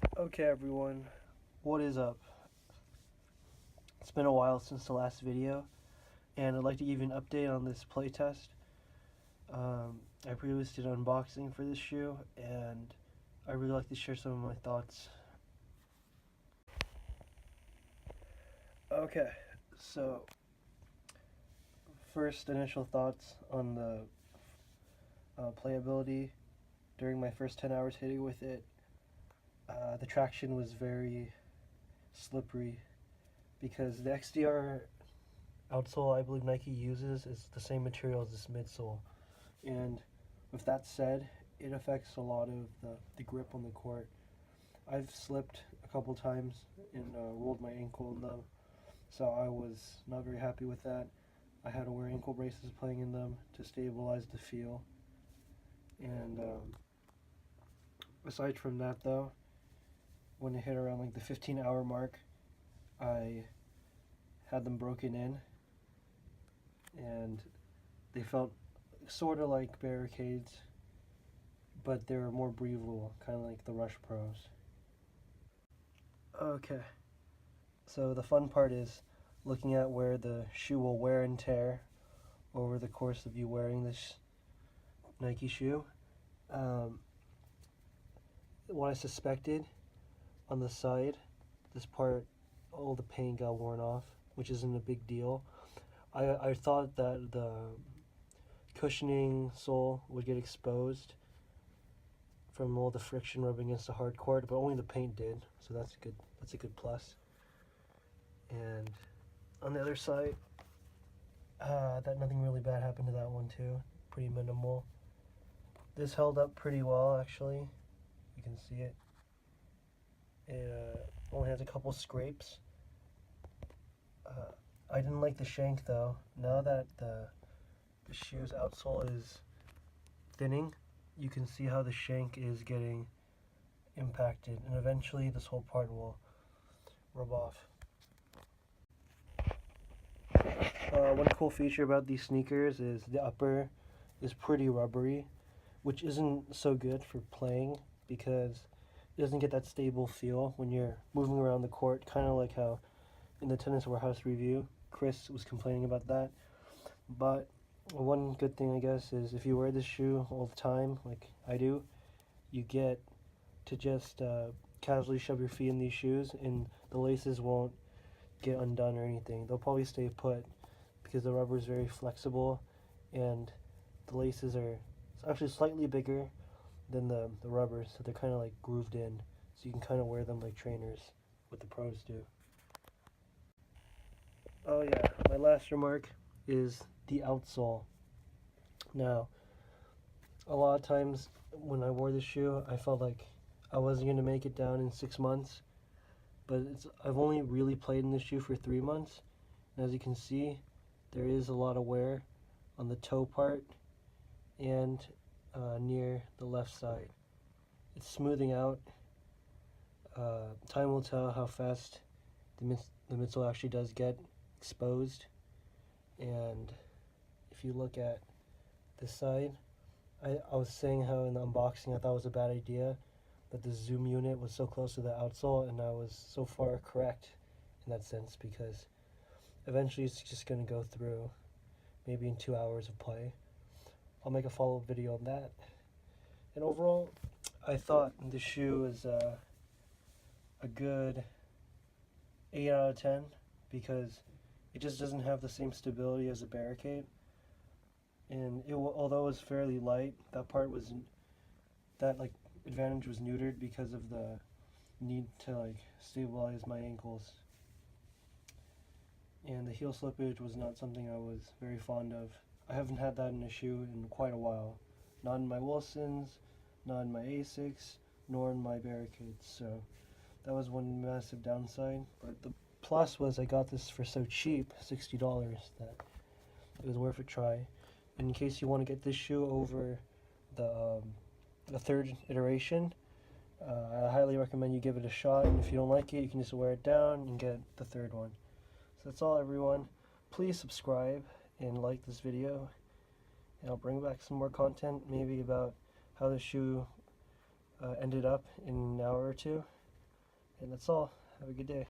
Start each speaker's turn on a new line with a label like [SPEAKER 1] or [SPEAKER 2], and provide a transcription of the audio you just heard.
[SPEAKER 1] Okay everyone, what is up? It's been a while since the last video, and I'd like to give you an update on this playtest. I previously did an unboxing for this shoe, and I really like to share some of my thoughts. Okay, so first initial thoughts on the playability. During my first 10 hours hitting with it, the traction was very slippery because the XDR outsole I believe Nike uses is the same material as this midsole. And with that said, it affects a lot of the grip on the court. I've slipped a couple times and rolled my ankle in them, so I was not very happy with that. I had to wear ankle braces playing in them to stabilize the feel. And aside from that though, when it hit around like the 15-hour mark, I had them broken in, and they felt sort of like barricades, but they were more breathable, kind of like the Rush Pros. Okay, so the fun part is looking at where the shoe will wear and tear over the course of you wearing this Nike shoe. What I suspected, on the side, this part, all the paint got worn off, which isn't a big deal. I thought that the cushioning sole would get exposed from all the friction rubbing against the hard court, but only the paint did, so that's a good plus. And on the other side, that nothing really bad happened to that one too. Pretty minimal. This held up pretty well actually. You can see it. It only has a couple scrapes. I didn't like the shank though. Now that the shoe's outsole is thinning, you can see how the shank is getting impacted, and eventually this whole part will rub off. One cool feature about these sneakers is the upper is pretty rubbery, which isn't so good for playing because it doesn't get that stable feel when you're moving around the court, kind of like how in the Tennis Warehouse review Chris was complaining about that. But one good thing I guess is if you wear this shoe all the time like I do, you get to just casually shove your feet in these shoes and the laces won't get undone or anything. They'll probably stay put because the rubber is very flexible, and the laces are actually slightly bigger than the rubber, so they're kind of like grooved in, so you can kind of wear them like trainers, what the pros do. Oh yeah, my last remark is the outsole. Now, a lot of times when I wore this shoe, I felt like I wasn't going to make it down in 6 months, but I've only really played in this shoe for 3 months, and as you can see, there is a lot of wear on the toe part and near the left side. It's smoothing out. Time will tell how fast the midsole actually does get exposed. And if you look at this side, I was saying how in the unboxing I thought it was a bad idea that the zoom unit was so close to the outsole, and I was so far correct in that sense because eventually it's just going to go through maybe in 2 hours of play. I'll make a follow-up video on that. And overall, I thought the shoe is a good 8 out of 10 because it just doesn't have the same stability as a barricade. And although it was fairly light, that advantage was neutered because of the need to stabilize my ankles. And the heel slippage was not something I was very fond of. I haven't had that in a shoe in quite a while. Not in my Wilsons, not in my Asics, nor in my barricades. So that was one massive downside. But the plus was I got this for so cheap, $60, that it was worth a try. And in case you want to get this shoe over the third iteration, I highly recommend you give it a shot. And if you don't like it, you can just wear it down and get the third one. So that's all everyone. Please subscribe and like this video, and I'll bring back some more content, maybe about how the shoe ended up in an hour or two. And that's all. Have a good day.